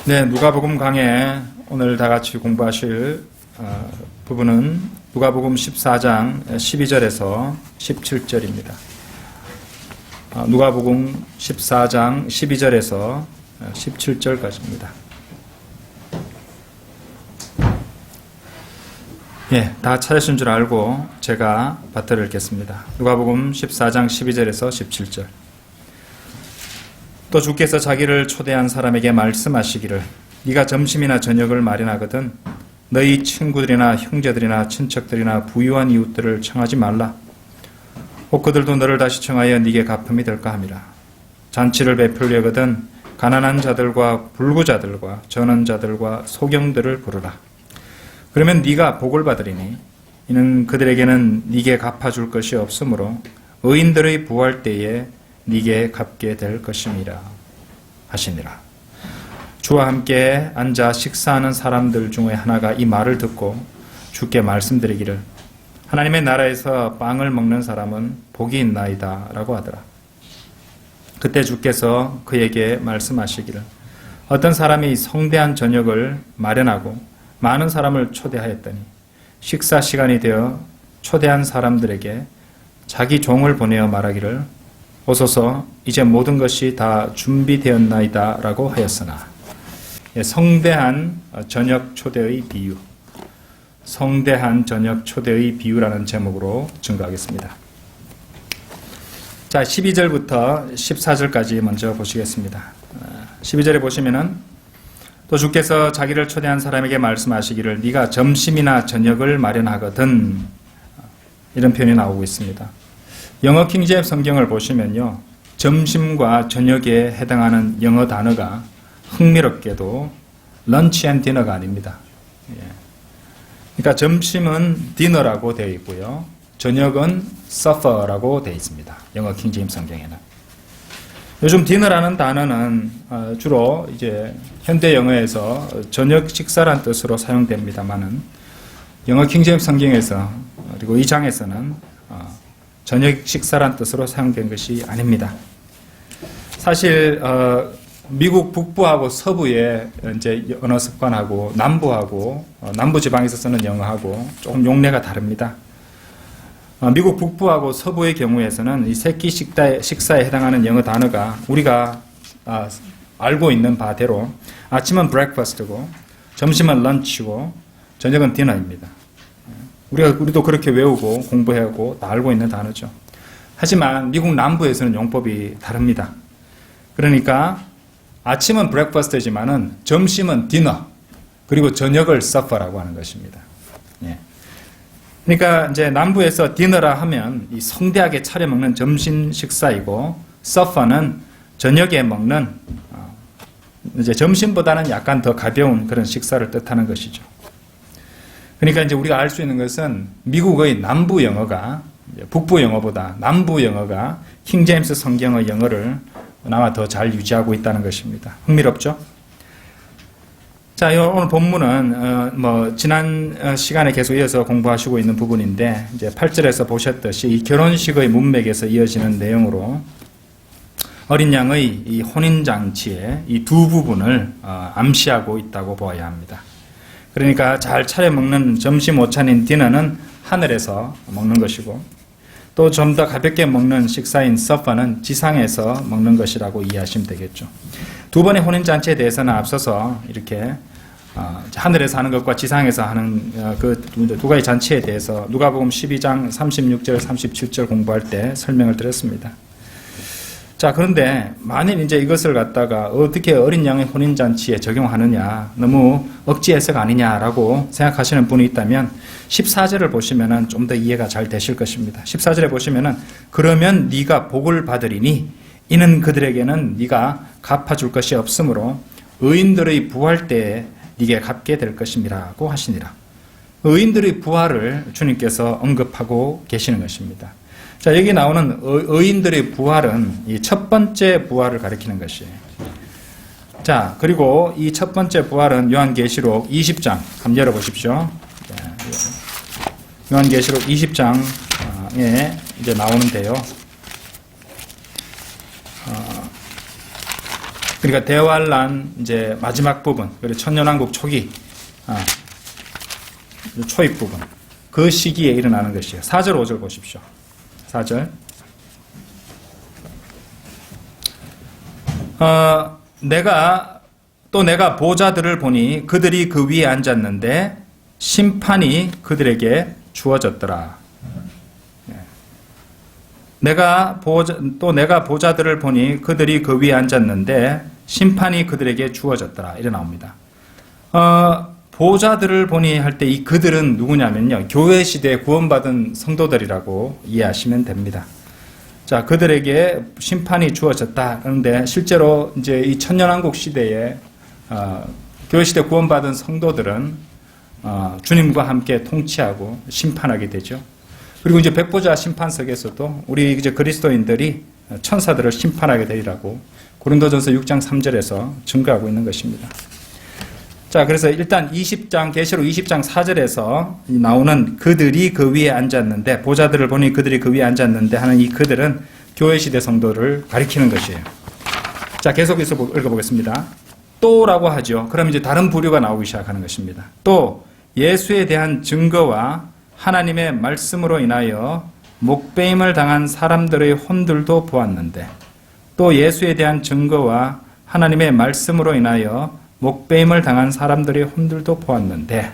네, 누가복음 강해 오늘 다 같이 공부하실 부분은 누가복음 14장 12절에서 17절입니다. 누가복음 14장 12절에서 17절까지입니다. 예, 다 찾으신 줄 알고 제가 받들어 읽겠습니다. 누가복음 14장 12절에서 17절. 또 주께서 자기를 초대한 사람에게 말씀하시기를 네가 점심이나 저녁을 마련하거든 너희 친구들이나 형제들이나 친척들이나 부유한 이웃들을 청하지 말라. 혹 그들도 너를 다시 청하여 네게 갚음이 될까 함이라. 잔치를 베풀려거든 가난한 자들과 불구자들과 전원자들과 소경들을 부르라. 그러면 네가 복을 받으리니 이는 그들에게는 네게 갚아줄 것이 없으므로 의인들의 부활 때에 네게 갚게 될 것임이라 하시니라. 주와 함께 앉아 식사하는 사람들 중에 하나가 이 말을 듣고 주께 말씀드리기를 하나님의 나라에서 빵을 먹는 사람은 복이 있나이다 라고 하더라. 그때 주께서 그에게 말씀하시기를 어떤 사람이 성대한 저녁을 마련하고 많은 사람을 초대하였더니 식사 시간이 되어 초대한 사람들에게 자기 종을 보내어 말하기를 오소서 이제 모든 것이 다 준비되었나이다 라고 하였으나. 성대한 저녁 초대의 비유, 성대한 저녁 초대의 비유라는 제목으로 증거하겠습니다. 자, 12절부터 14절까지 먼저 보시겠습니다. 12절에 보시면은 또 주께서 자기를 초대한 사람에게 말씀하시기를 네가 점심이나 저녁을 마련하거든, 이런 표현이 나오고 있습니다. 영어 킹제임스 성경을 보시면요, 점심과 저녁에 해당하는 영어 단어가 흥미롭게도 런치 앤 디너가 아닙니다. 그러니까 점심은 디너라고 되어 있고요, 저녁은 서퍼라고 되어 있습니다. 영어 킹제임스 성경에는. 요즘 디너라는 단어는 주로 이제 현대 영어에서 저녁 식사란 뜻으로 사용됩니다만은 영어 킹제임스 성경에서 그리고 이 장에서는 저녁 식사란 뜻으로 사용된 것이 아닙니다. 사실 미국 북부하고 서부의 이제 언어 습관하고 남부하고 남부 지방에서 쓰는 영어하고 조금 용례가 다릅니다. 미국 북부하고 서부의 경우에서는 이 세끼 식사에 해당하는 영어 단어가 우리가 알고 있는 바대로 아침은 브렉퍼스트고 점심은 런치고 저녁은 디너입니다. 우리도 그렇게 외우고 공부하고 다 알고 있는 단어죠. 하지만 미국 남부에서는 용법이 다릅니다. 그러니까 아침은 브렉퍼스트지만은 점심은 디너, 그리고 저녁을 서퍼라고 하는 것입니다. 그러니까 이제 남부에서 디너라 하면 이 성대하게 차려 먹는 점심 식사이고, 서퍼는 저녁에 먹는 이제 점심보다는 약간 더 가벼운 그런 식사를 뜻하는 것이죠. 그러니까 이제 우리가 알 수 있는 것은 미국의 남부 영어가 북부 영어보다 남부 영어가 킹제임스 성경의 영어를 아마 더 잘 유지하고 있다는 것입니다. 흥미롭죠? 자, 오늘 본문은 지난 시간에 계속 이어서 공부하시고 있는 부분인데 이제 8절에서 보셨듯이 이 결혼식의 문맥에서 이어지는 내용으로 어린 양의 이 혼인 잔치의 이 두 부분을 암시하고 있다고 보아야 합니다. 그러니까 잘 차려 먹는 점심 오찬인 디너는 하늘에서 먹는 것이고, 또 좀 더 가볍게 먹는 식사인 서퍼는 지상에서 먹는 것이라고 이해하시면 되겠죠. 두 번의 혼인잔치에 대해서는 앞서서 이렇게 하늘에서 하는 것과 지상에서 하는 그 두 가지 잔치에 대해서 누가복음 12장 36절 37절 공부할 때 설명을 드렸습니다. 자, 그런데 만일 이제 이것을 갖다가 어떻게 어린 양의 혼인잔치에 적용하느냐, 너무 억지 해석 아니냐라고 생각하시는 분이 있다면 14절을 보시면은 좀 더 이해가 잘 되실 것입니다. 14절에 보시면은 그러면 네가 복을 받으리니 이는 그들에게는 네가 갚아줄 것이 없으므로 의인들의 부활 때에 네게 갚게 될 것임이라고 하시니라. 의인들의 부활을 주님께서 언급하고 계시는 것입니다. 자, 여기 나오는 의인들의 부활은 이 첫 번째 부활을 가리키는 것이에요. 자, 그리고 이 첫 번째 부활은 요한계시록 20장 한번 열어보십시오. 요한계시록 20장에 이제 나오는데요. 그러니까 대환란 이제 마지막 부분, 그리고 천년왕국 초기, 초입 부분, 그 시기에 일어나는 것이에요. 4절, 5절 보십시오. 4절. 내가 보좌들을 보니 그들이 그 위에 앉았는데 심판이 그들에게 주어졌더라. 내가 보좌들을 보니 그들이 그 위에 앉았는데 심판이 그들에게 주어졌더라. 이래 나옵니다. 보좌들을 보니 할 때 이 그들은 누구냐면요, 교회 시대에 구원받은 성도들이라고 이해하시면 됩니다. 자, 그들에게 심판이 주어졌다. 그런데 실제로 이제 이 천년왕국 시대에 교회 시대 구원받은 성도들은 주님과 함께 통치하고 심판하게 되죠. 그리고 이제 백보자 심판석에서도 우리 이제 그리스도인들이 천사들을 심판하게 되리라고 고린도전서 6장 3절에서 증거하고 있는 것입니다. 자, 그래서 일단 계시록 20장 4절에서 나오는 그들이 그 위에 앉았는데, 보좌들을 보니 그들이 그 위에 앉았는데 하는 이 그들은 교회 시대 성도를 가리키는 것이에요. 자, 계속해서 읽어보겠습니다. 또라고 하죠. 그럼 이제 다른 부류가 나오기 시작하는 것입니다. 또 예수에 대한 증거와 하나님의 말씀으로 인하여 목배임을 당한 사람들의 혼들도 보았는데, 또 예수에 대한 증거와 하나님의 말씀으로 인하여 목배임을 당한 사람들의 혼들도 보았는데,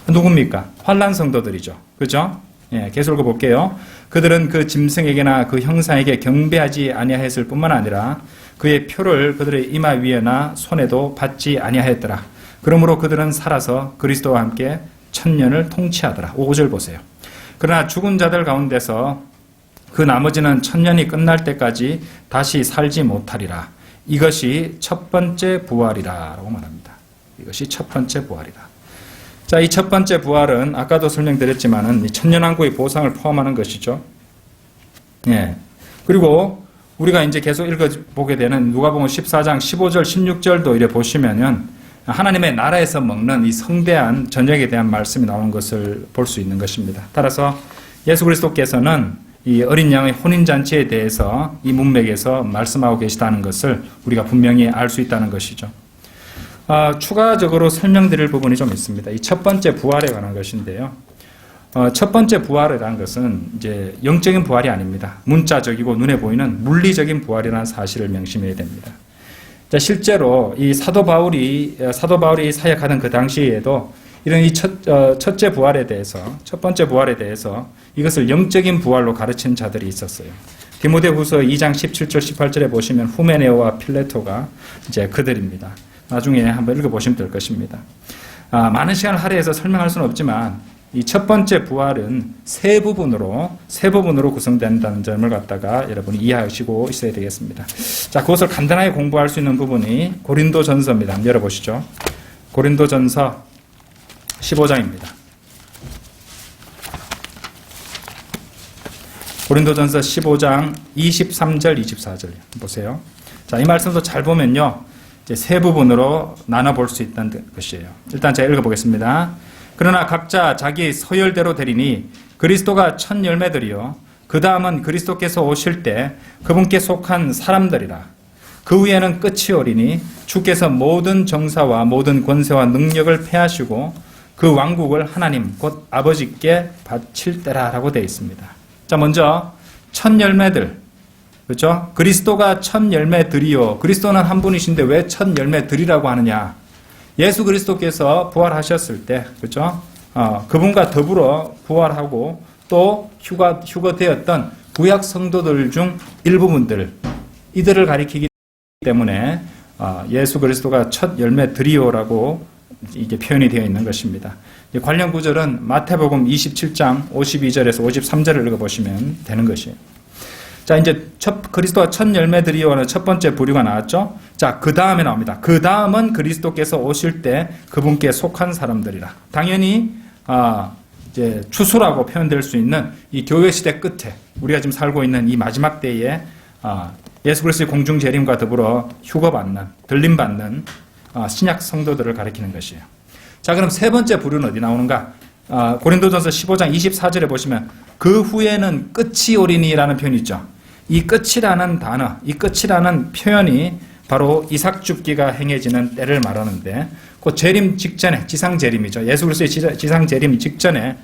누굽니까? 환난 성도들이죠. 그죠? 예, 계속 읽어볼게요. 그들은 그 짐승에게나 그 형상에게 경배하지 아니하였을 뿐만 아니라 그의 표를 그들의 이마 위에나 손에도 받지 아니하였더라. 그러므로 그들은 살아서 그리스도와 함께 천년을 통치하더라. 5절 보세요. 그러나 죽은 자들 가운데서 그 나머지는 천년이 끝날 때까지 다시 살지 못하리라. 이것이 첫 번째 부활이라 라고 말합니다. 이것이 첫 번째 부활이라. 자, 이 첫 번째 부활은 아까도 설명드렸지만은 이 천년왕국의 보상을 포함하는 것이죠. 예. 그리고 우리가 이제 계속 읽어보게 되는 누가복음 14장 15절 16절도 이래 보시면은 하나님의 나라에서 먹는 이 성대한 저녁에 대한 말씀이 나오는 것을 볼 수 있는 것입니다. 따라서 예수 그리스도께서는 이 어린 양의 혼인잔치에 대해서 이 문맥에서 말씀하고 계시다는 것을 우리가 분명히 알 수 있다는 것이죠. 추가적으로 설명드릴 부분이 좀 있습니다. 이 첫 번째 부활에 관한 것인데요. 첫 번째 부활이라는 것은 이제 영적인 부활이 아닙니다. 문자적이고 눈에 보이는 물리적인 부활이라는 사실을 명심해야 됩니다. 자, 실제로 이 사도 바울이 사역하던 그 당시에도 이런 이 첫째 부활에 대해서, 첫 번째 부활에 대해서 이것을 영적인 부활로 가르친 자들이 있었어요. 디모데후서 2장 17절 18절에 보시면 후메네오와 필레토가 이제 그들입니다. 나중에 한번 읽어보시면 될 것입니다. 많은 시간을 할애해서 설명할 수는 없지만 이 첫 번째 부활은 세 부분으로 구성된다는 점을 갖다가 여러분이 이해하시고 있어야 되겠습니다. 자, 그것을 간단하게 공부할 수 있는 부분이 고린도전서입니다. 한번 열어보시죠. 고린도전서 15장입니다. 고린도전서 15장 23절 24절 보세요. 자, 이 말씀도 잘 보면요, 이제 세 부분으로 나눠볼 수 있다는 것이에요. 일단 제가 읽어보겠습니다. 그러나 각자 자기 서열대로 되리니 그리스도가 첫 열매들이요 그 다음은 그리스도께서 오실 때 그분께 속한 사람들이라. 그 위에는 끝이 오리니 주께서 모든 정사와 모든 권세와 능력을 패하시고 그 왕국을 하나님 곧 아버지께 바칠 때라라고 되어 있습니다. 자, 먼저 첫 열매들, 그렇죠? 그리스도가 첫 열매들이요. 그리스도는 한 분이신데 왜 첫 열매들이라고 하느냐? 예수 그리스도께서 부활하셨을 때, 그렇죠? 그분과 더불어 부활하고 또 휴거되었던 구약 성도들 중 일부분들, 이들을 가리키기 때문에 예수 그리스도가 첫 열매들이요라고 이게 표현이 되어 있는 것입니다. 관련 구절은 마태복음 27장 52절에서 53절을 읽어보시면 되는 것이에요. 자, 이제 그리스도가 첫 열매들이요는 첫 번째 부류가 나왔죠. 자, 그 다음에 나옵니다. 그 다음은 그리스도께서 오실 때 그분께 속한 사람들이라. 당연히 이제 추수라고 표현될 수 있는 이 교회 시대 끝에 우리가 지금 살고 있는 이 마지막 때에 예수 그리스도의 공중 재림과 더불어 휴거받는, 들림받는 신약 성도들을 가리키는 것이에요. 자, 그럼 세 번째 부류는 어디 나오는가? 고린도전서 15장 24절에 보시면 그 후에는 끝이 오리니라는 표현이 있죠. 이 끝이라는 단어, 이 끝이라는 표현이 바로 이삭 줍기가 행해지는 때를 말하는데 그 재림 직전에 지상 재림이죠. 예수 그리스도의 지상 재림 직전에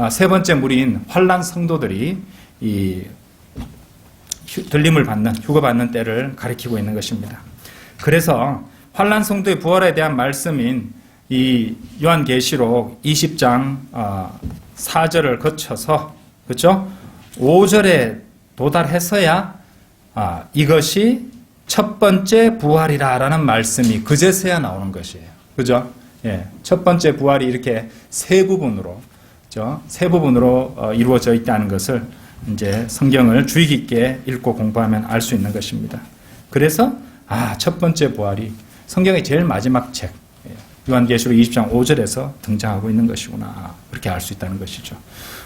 세 번째 무리인 환난 성도들이 이 들림을 받는 휴거받는 때를 가리키고 있는 것입니다. 그래서 환난 성도의 부활에 대한 말씀인 이 요한계시록 20장 4절을 거쳐서 그렇죠? 5절에 도달해서야 이것이 첫 번째 부활이라라는 말씀이 그제서야 나오는 것이에요. 그죠? 예. 첫 번째 부활이 이렇게 세 부분으로, 그죠? 세 부분으로 이루어져 있다는 것을 이제 성경을 주의 깊게 읽고 공부하면 알 수 있는 것입니다. 그래서, 첫 번째 부활이 성경의 제일 마지막 책, 요한계시록 20장 5절에서 등장하고 있는 것이구나. 그렇게 알 수 있다는 것이죠.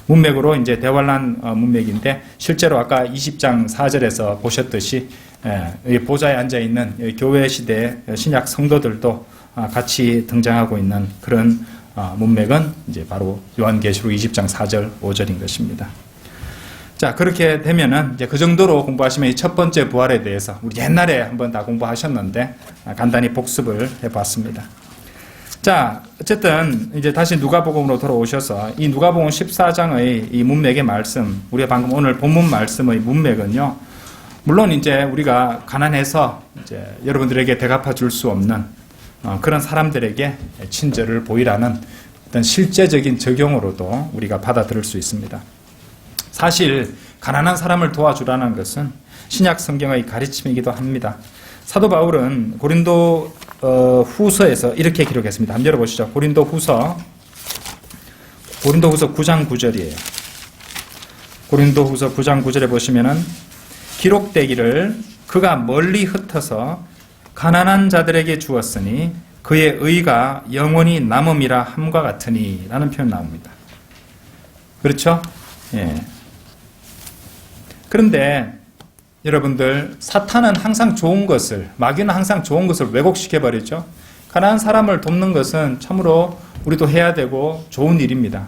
문맥으로 이제 대환란 문맥인데 실제로 아까 20장 4절에서 보셨듯이 보좌에 앉아 있는 교회 시대 신약 성도들도 같이 등장하고 있는 그런 문맥은 이제 바로 요한계시록 20장 4절 5절인 것입니다. 자, 그렇게 되면은 이제 그 정도로 공부하시면 이 첫 번째 부활에 대해서 우리 옛날에 한번 다 공부하셨는데 간단히 복습을 해봤습니다. 자, 어쨌든 이제 다시 누가복음으로 돌아오셔서 이 누가복음 14장의 이 문맥의 말씀, 우리가 방금 오늘 본문 말씀의 문맥은요, 물론 이제 우리가 가난해서 이제 여러분들에게 대갚아 줄 수 없는 그런 사람들에게 친절을 보이라는 어떤 실제적인 적용으로도 우리가 받아들일 수 있습니다. 사실 가난한 사람을 도와주라는 것은 신약 성경의 가르침이기도 합니다. 사도 바울은 고린도 후서에서 이렇게 기록했습니다. 한번 열어보시죠. 고린도 후서 9장 9절이에요. 고린도 후서 9장 9절에 보시면은 기록되기를 그가 멀리 흩어서 가난한 자들에게 주었으니 그의 의가 영원히 남음이라 함과 같으니 라는 표현 나옵니다. 그렇죠? 예. 그런데 여러분들, 사탄은 항상 좋은 것을, 마귀는 항상 좋은 것을 왜곡시켜버리죠. 가난한 사람을 돕는 것은 참으로 우리도 해야 되고 좋은 일입니다.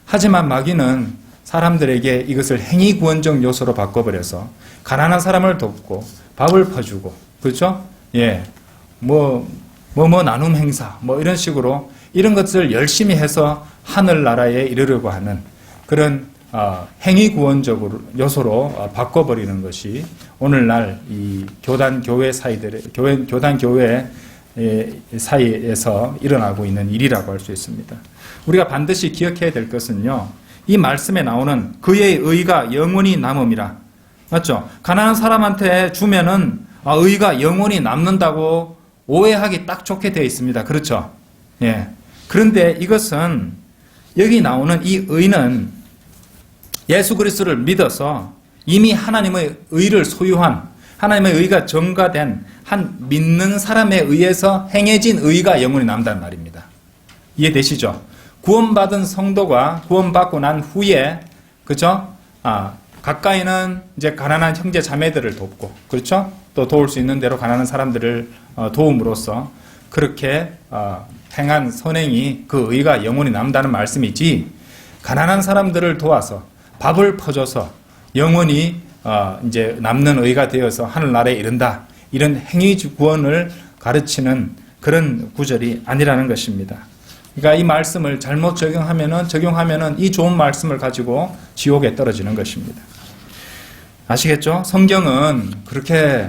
하지만 마귀는 사람들에게 이것을 행위구원적 요소로 바꿔버려서 가난한 사람을 돕고 밥을 퍼주고, 그렇죠? 예. 나눔 행사, 이런 식으로 이런 것을 열심히 해서 하늘나라에 이르려고 하는 그런 행위구원적으로 요소로 바꿔버리는 것이 오늘날 이 교단 교회 사이에서 일어나고 있는 일이라고 할 수 있습니다. 우리가 반드시 기억해야 될 것은요, 이 말씀에 나오는 그의 의가 영원히 남음이라, 맞죠? 가난한 사람한테 주면은 의가 영원히 남는다고 오해하기 딱 좋게 되어 있습니다. 그렇죠? 예. 그런데 이것은 여기 나오는 이 의는 예수 그리스도를 믿어서 이미 하나님의 의를 소유한, 하나님의 의가 전가된 한 믿는 사람에 의해서 행해진 의가 영원히 남다는 말입니다. 이해되시죠? 구원받은 성도가 구원받고 난 후에, 그렇죠? 가까이는 이제 가난한 형제 자매들을 돕고, 그렇죠? 또 도울 수 있는 대로 가난한 사람들을 도움으로써 그렇게 행한 선행이 그 의가 영원히 남다는 말씀이지, 가난한 사람들을 도와서 밥을 퍼줘서 영원히 이제 남는 의가 되어서 하늘나라에 이른다, 이런 행위 구원을 가르치는 그런 구절이 아니라는 것입니다. 그러니까 이 말씀을 잘못 적용하면은 이 좋은 말씀을 가지고 지옥에 떨어지는 것입니다. 아시겠죠? 성경은 그렇게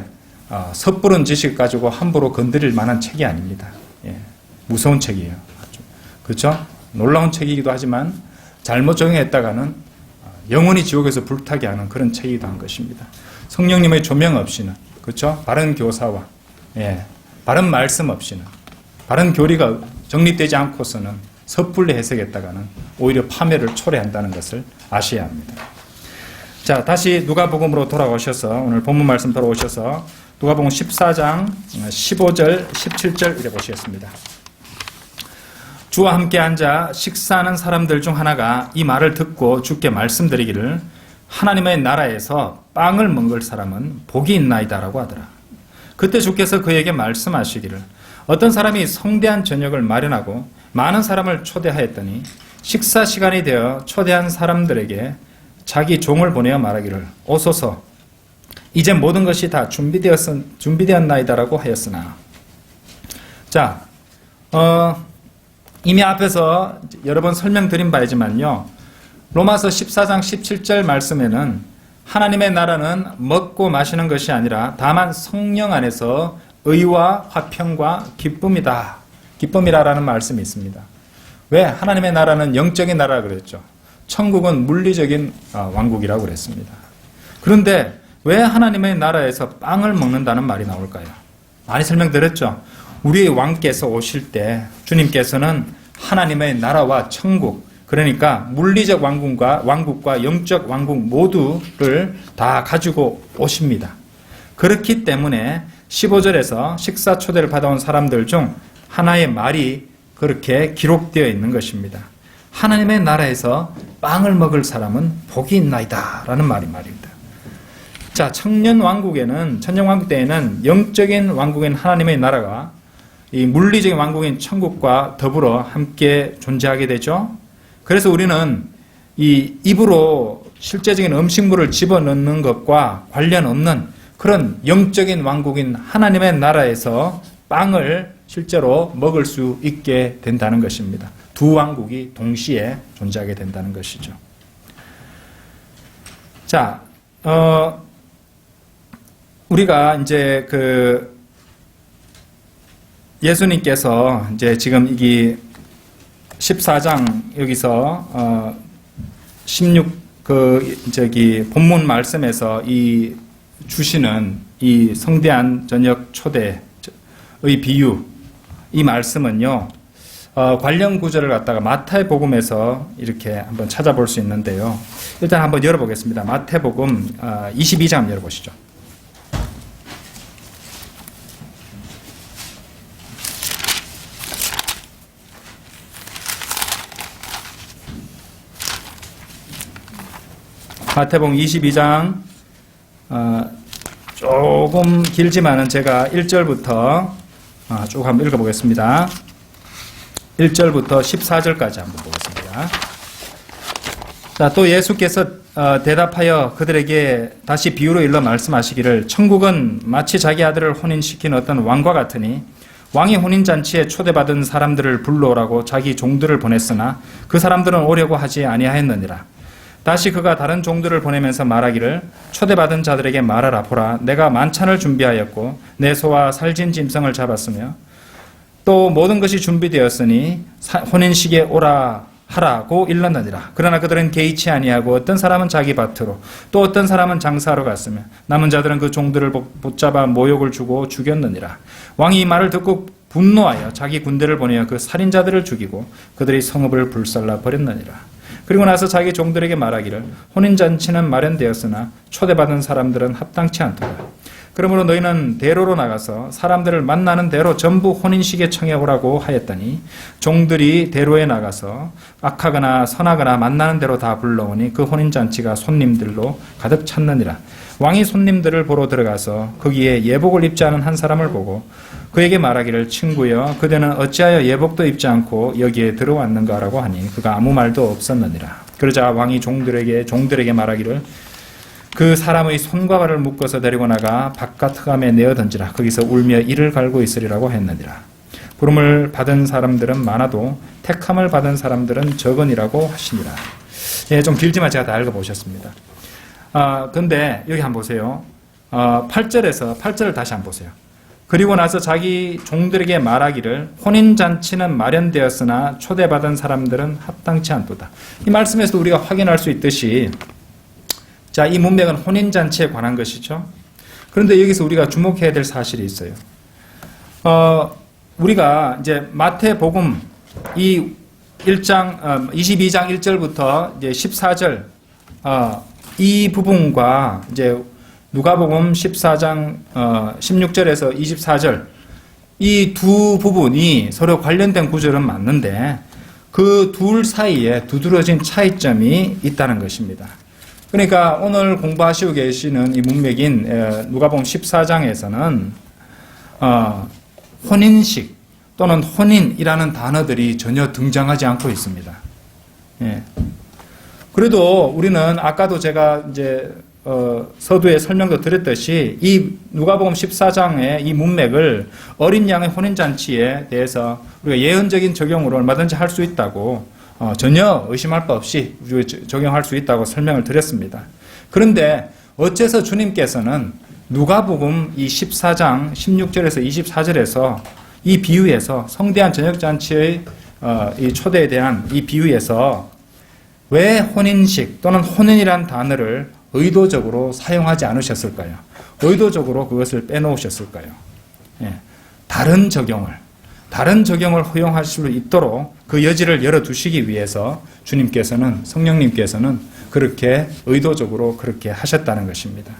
섣부른 지식 가지고 함부로 건드릴 만한 책이 아닙니다. 예, 무서운 책이에요. 그렇죠? 놀라운 책이기도 하지만 잘못 적용했다가는 영원히 지옥에서 불타게 하는 그런 책이기도 한 것입니다. 성령님의 조명 없이는, 그렇죠? 바른 교사와 바른 말씀 없이는, 바른 교리가 정립되지 않고서는 섣불리 해석했다가는 오히려 파멸을 초래한다는 것을 아셔야 합니다. 자, 다시 누가복음으로 돌아오셔서, 오늘 본문 말씀 돌아오셔서 누가복음 14장 15절 17절 이래 보시겠습니다. 주와 함께 앉아 식사하는 사람들 중 하나가 이 말을 듣고 주께 말씀드리기를 하나님의 나라에서 빵을 먹을 사람은 복이 있나이다라고 하더라. 그때 주께서 그에게 말씀하시기를 어떤 사람이 성대한 저녁을 마련하고 많은 사람을 초대하였더니 식사 시간이 되어 초대한 사람들에게 자기 종을 보내어 말하기를 오소서 이제 모든 것이 다 준비되었나이다라고 하였으나. 자, 이미 앞에서 여러 번 설명드린 바이지만요. 로마서 14장 17절 말씀에는 하나님의 나라는 먹고 마시는 것이 아니라 다만 성령 안에서 의와 화평과 기쁨이다. 기쁨이라는 말씀이 있습니다. 왜? 하나님의 나라는 영적인 나라라고 그랬죠. 천국은 물리적인 왕국이라고 그랬습니다. 그런데 왜 하나님의 나라에서 빵을 먹는다는 말이 나올까요? 많이 설명드렸죠. 우리 왕께서 오실 때 주님께서는 하나님의 나라와 천국, 그러니까 물리적 왕국과 영적 왕국 모두를 다 가지고 오십니다. 그렇기 때문에 15절에서 식사 초대를 받아온 사람들 중 하나의 말이 그렇게 기록되어 있는 것입니다. 하나님의 나라에서 빵을 먹을 사람은 복이 있나이다 라는 말입니다. 자, 천년왕국 때에는 영적인 왕국인 하나님의 나라가 이 물리적인 왕국인 천국과 더불어 함께 존재하게 되죠. 그래서 우리는 이 입으로 실제적인 음식물을 집어넣는 것과 관련 없는 그런 영적인 왕국인 하나님의 나라에서 빵을 실제로 먹을 수 있게 된다는 것입니다. 두 왕국이 동시에 존재하게 된다는 것이죠. 자, 우리가 이제 예수님께서 이제 지금 이 14장 여기서 16 본문 말씀에서 이 주시는 이 성대한 저녁 초대의 비유, 이 말씀은요, 관련 구절을 갖다가 마태복음에서 이렇게 한번 찾아볼 수 있는데요. 일단 한번 열어보겠습니다. 마태복음 22장 열어보시죠. 마태복음 22장 조금 길지만은 제가 1절부터 쭉 한번 읽어보겠습니다. 1절부터 14절까지 한번 보겠습니다. 자, 또 예수께서 대답하여 그들에게 다시 비유로 일러 말씀하시기를 천국은 마치 자기 아들을 혼인시킨 어떤 왕과 같으니 왕이 혼인잔치에 초대받은 사람들을 불러오라고 자기 종들을 보냈으나 그 사람들은 오려고 하지 아니하였느니라. 다시 그가 다른 종들을 보내면서 말하기를 초대받은 자들에게 말하라. 보라, 내가 만찬을 준비하였고 내 소와 살진 짐승을 잡았으며 또 모든 것이 준비되었으니 혼인식에 오라 하라고 일렀느니라. 그러나 그들은 개의치 아니하고 어떤 사람은 자기 밭으로 또 어떤 사람은 장사하러 갔으며 남은 자들은 그 종들을 붙잡아 모욕을 주고 죽였느니라. 왕이 이 말을 듣고 분노하여 자기 군대를 보내어 그 살인자들을 죽이고 그들의 성읍을 불살라 버렸느니라. 그리고 나서 자기 종들에게 말하기를 혼인잔치는 마련되었으나 초대받은 사람들은 합당치 않도다. 그러므로 너희는 대로로 나가서 사람들을 만나는 대로 전부 혼인식에 청해오라고 하였더니 종들이 대로에 나가서 악하거나 선하거나 만나는 대로 다 불러오니 그 혼인잔치가 손님들로 가득 찼느니라. 왕이 손님들을 보러 들어가서 거기에 예복을 입지 않은 한 사람을 보고 그에게 말하기를 친구여 그대는 어찌하여 예복도 입지 않고 여기에 들어왔는가라고 하니 그가 아무 말도 없었느니라. 그러자 왕이 종들에게 말하기를 그 사람의 손과 발을 묶어서 데리고 나가 바깥 흑암에 내어 던지라. 거기서 울며 이를 갈고 있으리라고 했느니라. 부름을 받은 사람들은 많아도 택함을 받은 사람들은 적으니라고 하시니라. 예, 좀 길지만 제가 다 읽어보셨습니다. 근데 여기 한번 보세요. 8절을 다시 한번 보세요. 그리고 나서 자기 종들에게 말하기를 혼인잔치는 마련되었으나 초대받은 사람들은 합당치 않도다. 이 말씀에서 우리가 확인할 수 있듯이 자, 이 문맥은 혼인잔치에 관한 것이죠. 그런데 여기서 우리가 주목해야 될 사실이 있어요. 우리가 이제 마태복음 이 1장 22장 1절부터 이제 14절 이 부분과 이제 누가복음 14장 16절에서 24절 이 두 부분이 서로 관련된 구절은 맞는데 그 둘 사이에 두드러진 차이점이 있다는 것입니다. 그러니까 오늘 공부하시고 계시는 이 문맥인 누가복음 14장에서는 혼인식 또는 혼인이라는 단어들이 전혀 등장하지 않고 있습니다. 예. 그래도 우리는 아까도 제가 이제 서두에 설명도 드렸듯이 이 누가복음 14장의 이 문맥을 어린 양의 혼인잔치에 대해서 우리가 예언적인 적용으로 얼마든지 할 수 있다고 전혀 의심할 바 없이 적용할 수 있다고 설명을 드렸습니다. 그런데 어째서 주님께서는 누가복음 이 14장 16절에서 24절에서 이 비유에서 성대한 저녁잔치의 이 초대에 대한 이 비유에서 왜 혼인식 또는 혼인이란 단어를 의도적으로 사용하지 않으셨을까요? 의도적으로 그것을 빼놓으셨을까요? 예, 다른 적용을 허용할 수 있도록 그 여지를 열어두시기 위해서 주님께서는, 성령님께서는 그렇게 의도적으로 그렇게 하셨다는 것입니다.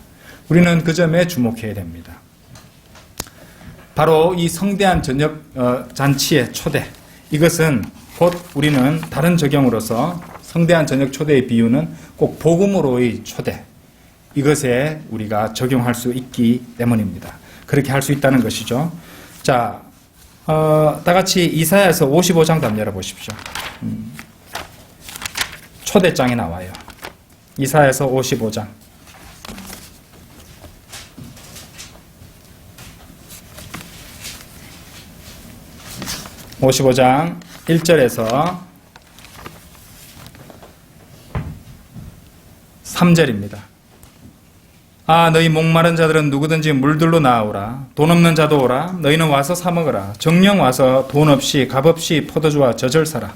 우리는 그 점에 주목해야 됩니다. 바로 이 성대한 저녁 잔치의 초대, 이것은 곧 우리는 다른 적용으로서 성대한 저녁 초대의 비유는 꼭 복음으로의 초대, 이것에 우리가 적용할 수 있기 때문입니다. 그렇게 할 수 있다는 것이죠. 자, 다 같이 이사야서 55장 한번 열어보십시오. 초대장에 나와요. 이사야서 55장. 55장 1절에서 3절입니다. 아, 너희 목마른 자들은 누구든지 물들로 나아오라. 돈 없는 자도 오라. 너희는 와서 사 먹으라. 정령 와서 돈 없이 값 없이 포도주와 젖을 사라.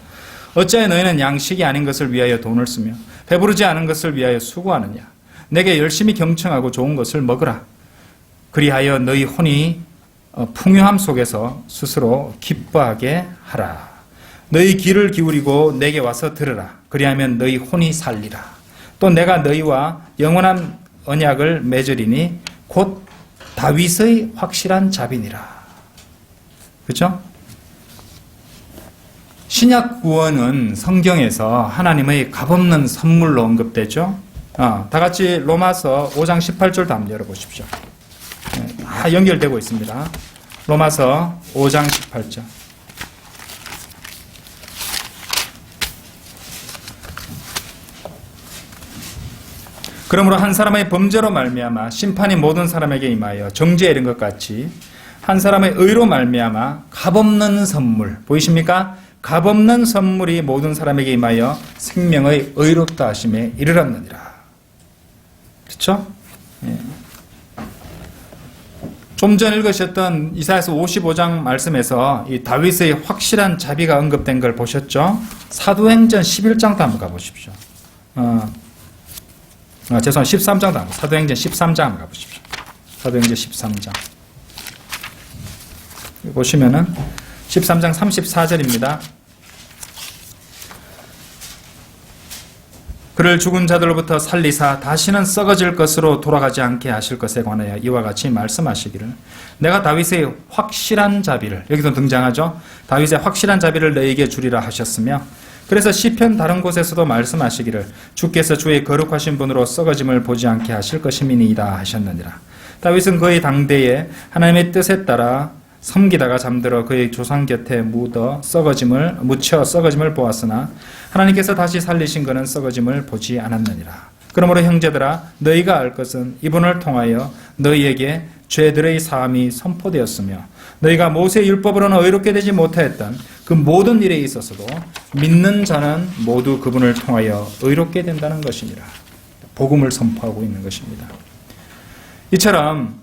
어찌하여 너희는 양식이 아닌 것을 위하여 돈을 쓰며 배부르지 않은 것을 위하여 수고하느냐. 내게 열심히 경청하고 좋은 것을 먹으라. 그리하여 너희 혼이 풍요함 속에서 스스로 기뻐하게 하라. 너희 귀를 기울이고 내게 와서 들으라. 그리하면 너희 혼이 살리라. 또 내가 너희와 영원한 언약을 맺으리니 곧 다윗의 확실한 자비니라. 그렇죠? 신약 구원은 성경에서 하나님의 값없는 선물로 언급되죠. 다 같이 로마서 5장 18절도 한번 열어보십시오. 다 연결되고 있습니다. 로마서 5장 18절. 그러므로 한 사람의 범죄로 말미암아 심판이 모든 사람에게 임하여 정죄에 이른 것 같이 한 사람의 의로 말미암아 값없는 선물, 보이십니까? 값없는 선물이 모든 사람에게 임하여 생명의 의롭다 하심에 이르렀느니라. 그렇죠? 예. 좀 전 읽으셨던 이사야서 55장 말씀에서 이 다윗의 확실한 자비가 언급된 걸 보셨죠? 사도행전 11장도 한번 가보십시오. 죄송합니다. 13장도 한번, 사도행전 13장 한번 가보십시오. 사도행전 13장. 보시면은 13장 34절입니다. 그를 죽은 자들로부터 살리사 다시는 썩어질 것으로 돌아가지 않게 하실 것에 관하여 이와 같이 말씀하시기를 내가 다윗의 확실한 자비를, 여기도 등장하죠. 다윗의 확실한 자비를 너에게 주리라 하셨으며, 그래서 시편 다른 곳에서도 말씀하시기를 주께서 주의 거룩하신 분으로 썩어짐을 보지 않게 하실 것임이니이다 하셨느니라. 다윗은 그의 당대에 하나님의 뜻에 따라 섬기다가 잠들어 그의 조상 곁에 묻혀 썩어짐을 보았으나 하나님께서 다시 살리신 그는 썩어짐을 보지 않았느니라. 그러므로 형제들아, 너희가 알 것은 이분을 통하여 너희에게 죄들의 사함이 선포되었으며 너희가 모세의 율법으로는 의롭게 되지 못하였던 그 모든 일에 있어서도 믿는 자는 모두 그분을 통하여 의롭게 된다는 것이니라. 복음을 선포하고 있는 것입니다. 이처럼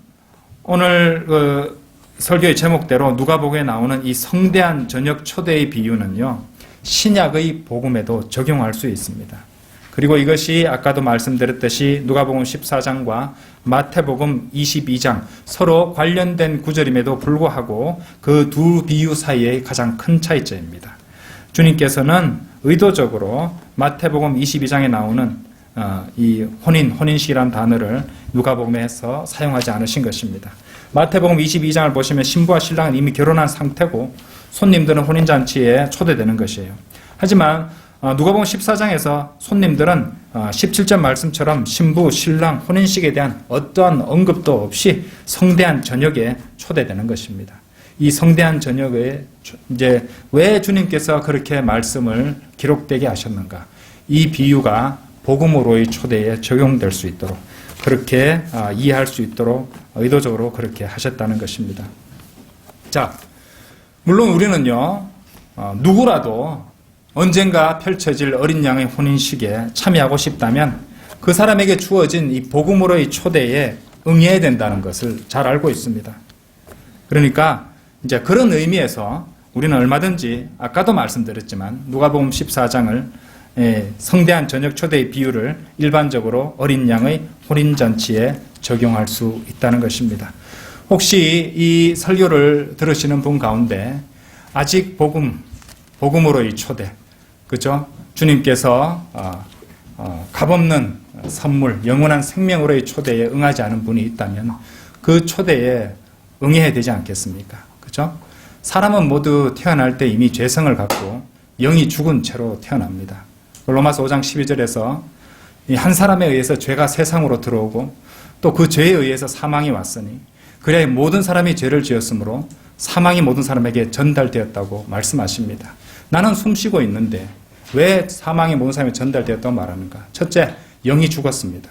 오늘 설교의 제목대로 누가복음에 나오는 이 성대한 저녁 초대의 비유는요, 신약의 복음에도 적용할 수 있습니다. 그리고 이것이 아까도 말씀드렸듯이 누가복음 14장과 마태복음 22장 서로 관련된 구절임에도 불구하고 그 두 비유 사이의 가장 큰 차이점입니다. 주님께서는 의도적으로 마태복음 22장에 나오는 이 혼인식이라는 단어를 누가복음에서 사용하지 않으신 것입니다. 마태복음 22장을 보시면 신부와 신랑은 이미 결혼한 상태고 손님들은 혼인잔치에 초대되는 것이에요. 하지만 누가복음 14장에서 손님들은 17절 말씀처럼 신부, 신랑, 혼인식에 대한 어떠한 언급도 없이 성대한 저녁에 초대되는 것입니다. 이 성대한 저녁에 이제 왜 주님께서 그렇게 말씀을 기록되게 하셨는가? 이 비유가 복음으로의 초대에 적용될 수 있도록 그렇게 이해할 수 있도록 의도적으로 그렇게 하셨다는 것입니다. 자, 물론 우리는요, 누구라도 언젠가 펼쳐질 어린 양의 혼인식에 참여하고 싶다면 그 사람에게 주어진 이 복음으로의 초대에 응해야 된다는 것을 잘 알고 있습니다. 그러니까 이제 그런 의미에서 우리는 얼마든지 아까도 말씀드렸지만 누가복음 14장을 성대한 저녁 초대의 비유를 일반적으로 어린 양의 혼인잔치에 적용할 수 있다는 것입니다. 혹시 이 설교를 들으시는 분 가운데 아직 복음으로의 초대, 그죠? 주님께서 값없는 선물, 영원한 생명으로의 초대에 응하지 않은 분이 있다면 그 초대에 응해야 되지 않겠습니까? 그죠? 사람은 모두 태어날 때 이미 죄성을 갖고 영이 죽은 채로 태어납니다. 로마서 5장 12절에서 한 사람에 의해서 죄가 세상으로 들어오고 또 그 죄에 의해서 사망이 왔으니 그래야 모든 사람이 죄를 지었으므로 사망이 모든 사람에게 전달되었다고 말씀하십니다. 나는 숨쉬고 있는데 왜 사망이 모든 사람에게 전달되었다고 말하는가? 첫째, 영이 죽었습니다.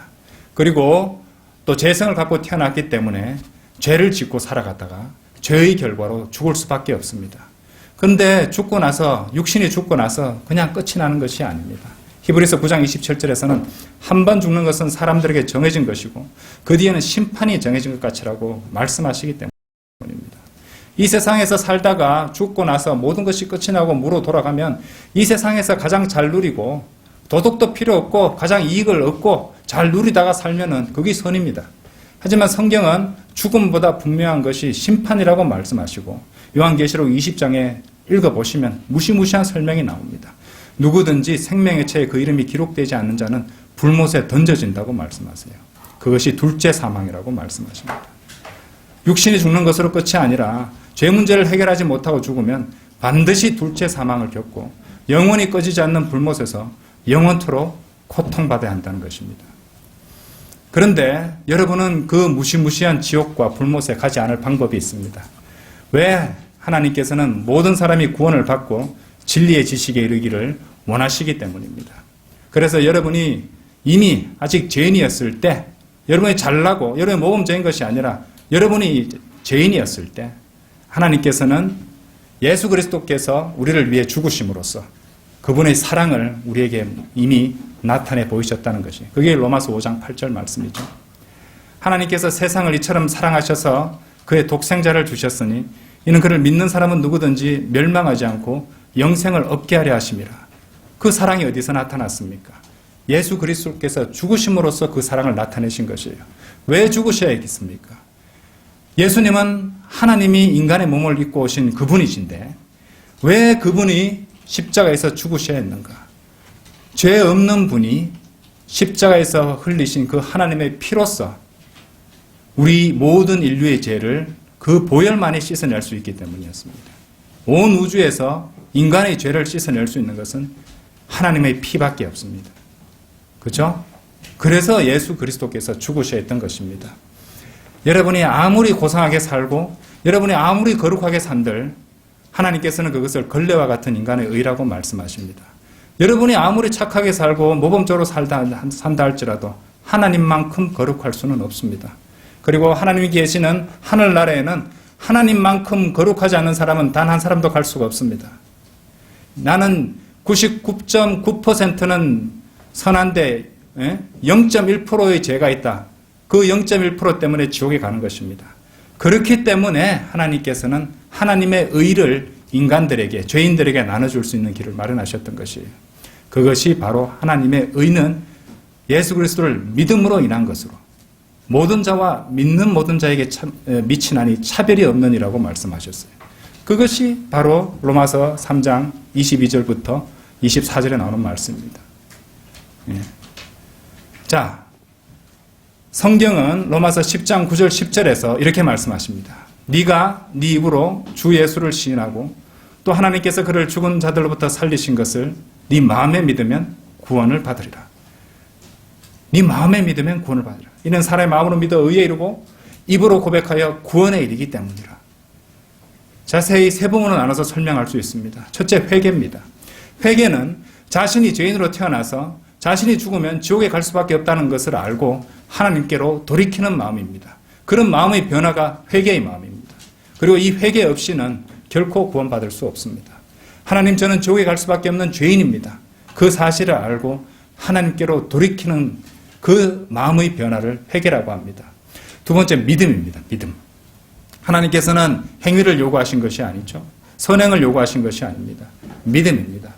그리고 또 죄성을 갖고 태어났기 때문에 죄를 짓고 살아가다가 죄의 결과로 죽을 수밖에 없습니다. 그런데 죽고 나서, 육신이 죽고 나서 그냥 끝이 나는 것이 아닙니다. 히브리서 9장 27절에서는 한 번 죽는 것은 사람들에게 정해진 것이고 그 뒤에는 심판이 정해진 것 같이라고 말씀하시기 때문입니다. 이 세상에서 살다가 죽고 나서 모든 것이 끝이 나고 무로 돌아가면 이 세상에서 가장 잘 누리고 도덕도 필요 없고 가장 이익을 얻고 잘 누리다가 살면은 그게 선입니다. 하지만 성경은 죽음보다 분명한 것이 심판이라고 말씀하시고 요한계시록 20장에 읽어보시면 무시무시한 설명이 나옵니다. 누구든지 생명의 채에 그 이름이 기록되지 않는 자는 불못에 던져진다고 말씀하세요. 그것이 둘째 사망이라고 말씀하십니다. 육신이 죽는 것으로 끝이 아니라 죄 문제를 해결하지 못하고 죽으면 반드시 둘째 사망을 겪고 영원히 꺼지지 않는 불못에서 영원토록 고통받아야 한다는 것입니다. 그런데 여러분은 그 무시무시한 지옥과 불못에 가지 않을 방법이 있습니다. 왜? 하나님께서는 모든 사람이 구원을 받고 진리의 지식에 이르기를 원하시기 때문입니다. 그래서 여러분이 이미 아직 죄인이었을 때, 여러분이 잘나고 여러분이 모범적인 것이 아니라 여러분이 죄인이었을 때 하나님께서는 예수 그리스도께서 우리를 위해 죽으심으로써 그분의 사랑을 우리에게 이미 나타내 보이셨다는 것이, 그게 로마서 5장 8절 말씀이죠. 하나님께서 세상을 이처럼 사랑하셔서 그의 독생자를 주셨으니 이는 그를 믿는 사람은 누구든지 멸망하지 않고 영생을 얻게 하려 하심이라. 그 사랑이 어디서 나타났습니까? 예수 그리스도께서 죽으심으로써 그 사랑을 나타내신 것이에요. 왜 죽으셔야겠습니까? 예수님은 하나님이 인간의 몸을 입고 오신 그분이신데 왜 그분이 십자가에서 죽으셔야 했는가? 죄 없는 분이 십자가에서 흘리신 그 하나님의 피로써 우리 모든 인류의 죄를 그 보혈만이 씻어낼 수 있기 때문이었습니다. 온 우주에서 인간의 죄를 씻어낼 수 있는 것은 하나님의 피밖에 없습니다. 그렇죠? 그래서 예수 그리스도께서 죽으셔야 했던 것입니다. 여러분이 아무리 고상하게 살고 여러분이 아무리 거룩하게 산들 하나님께서는 그것을 걸레와 같은 인간의 의라고 말씀하십니다. 여러분이 아무리 착하게 살고 모범적으로 산다 할지라도 하나님만큼 거룩할 수는 없습니다. 그리고 하나님이 계시는 하늘나라에는 하나님만큼 거룩하지 않은 사람은 단 한 사람도 갈 수가 없습니다. 나는 99.9%는 선한데 0.1%의 죄가 있다. 그 0.1% 때문에 지옥에 가는 것입니다. 그렇기 때문에 하나님께서는 하나님의 의를 인간들에게, 죄인들에게 나눠줄 수 있는 길을 마련하셨던 것이에요. 그것이 바로 하나님의 의는 예수 그리스도를 믿음으로 인한 것으로 모든 자와 믿는 모든 자에게 미치나니 차별이 없는 이라고 말씀하셨어요. 그것이 바로 로마서 3장 22절부터 24절에 나오는 말씀입니다. 예. 자, 성경은 로마서 10장 9절 10절에서 이렇게 말씀하십니다. 네가 네 입으로 주 예수를 시인하고 또 하나님께서 그를 죽은 자들로부터 살리신 것을 네 마음에 믿으면 구원을 받으리라. 네 마음에 믿으면 구원을 받으리라. 이는 사람의 마음으로 믿어 의에 이르고 입으로 고백하여 구원에 이르기 때문이라. 자세히 세 부분을 나눠서 설명할 수 있습니다. 첫째, 회개입니다. 회개는 자신이 죄인으로 태어나서 자신이 죽으면 지옥에 갈 수밖에 없다는 것을 알고 하나님께로 돌이키는 마음입니다. 그런 마음의 변화가 회개의 마음입니다. 그리고 이 회개 없이는 결코 구원받을 수 없습니다. 하나님, 저는 지옥에 갈 수밖에 없는 죄인입니다. 그 사실을 알고 하나님께로 돌이키는 그 마음의 변화를 회개라고 합니다. 두 번째, 믿음입니다. 믿음. 하나님께서는 행위를 요구하신 것이 아니죠. 선행을 요구하신 것이 아닙니다. 믿음입니다.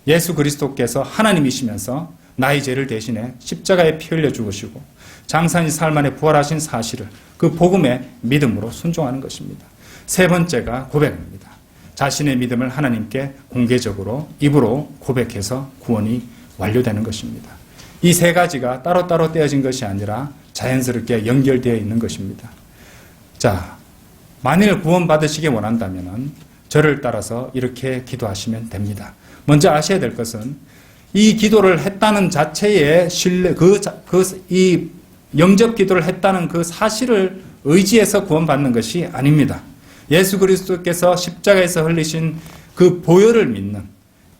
예수 그리스도께서 하나님이시면서 나의 죄를 대신해 십자가에 피 흘려 죽으시고 장사한 삶 안에 부활하신 사실을 그 복음의 믿음으로 순종하는 것입니다. 세 번째가 고백입니다. 자신의 믿음을 하나님께 공개적으로 입으로 고백해서 구원이 완료되는 것입니다. 이 세 가지가 따로따로 떼어진 것이 아니라 자연스럽게 연결되어 있는 것입니다. 자, 만일 구원받으시기 원한다면 저를 따라서 이렇게 기도하시면 됩니다. 먼저 아셔야 될 것은 이 기도를 했다는 자체의 신뢰, 이 영접 기도를 했다는 그 사실을 의지해서 구원받는 것이 아닙니다. 예수 그리스도께서 십자가에서 흘리신 그 보혈을 믿는,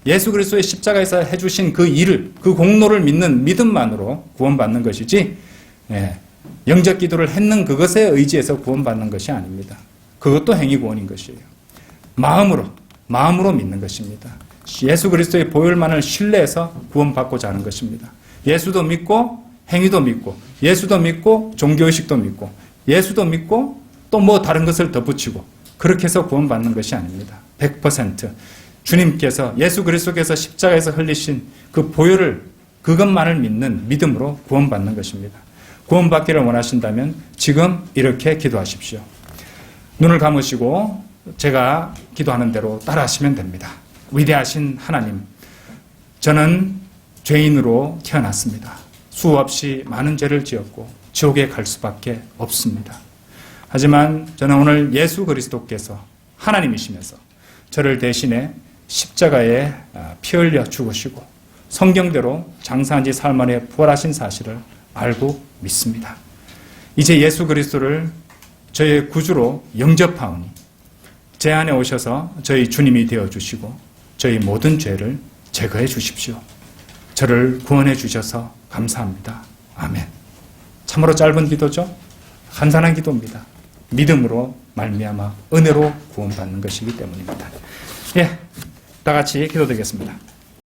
예수 그리스도의 십자가에서 해주신 그 일을, 그 공로를 믿는 믿음만으로 구원받는 것이지, 영접 기도를 했는 그것에 의지해서 구원받는 것이 아닙니다. 그것도 행위 구원인 것이에요. 마음으로 믿는 것입니다. 예수 그리스도의 보혈만을 신뢰해서 구원받고자 하는 것입니다. 예수도 믿고 행위도 믿고 예수도 믿고 종교의식도 믿고 예수도 믿고 또 뭐 다른 것을 덧붙이고 그렇게 해서 구원받는 것이 아닙니다. 100% 주님께서 예수 그리스도께서 십자가에서 흘리신 그 보혈을 그것만을 믿는 믿음으로 구원받는 것입니다. 구원받기를 원하신다면 지금 이렇게 기도하십시오. 눈을 감으시고 제가 기도하는 대로 따라하시면 됩니다. 위대하신 하나님, 저는 죄인으로 태어났습니다. 수없이 많은 죄를 지었고 지옥에 갈 수밖에 없습니다. 하지만 저는 오늘 예수 그리스도께서 하나님이시면서 저를 대신해 십자가에 피 흘려 죽으시고 성경대로 장사한 지 사흘 만에 부활하신 사실을 알고 믿습니다. 이제 예수 그리스도를 저의 구주로 영접하오니 제 안에 오셔서 저희 주님이 되어주시고 저희 모든 죄를 제거해 주십시오. 저를 구원해 주셔서 감사합니다. 아멘. 참으로 짧은 기도죠? 간단한 기도입니다. 믿음으로 말미암아 은혜로 구원받는 것이기 때문입니다. 예, 다 같이 기도드리겠습니다.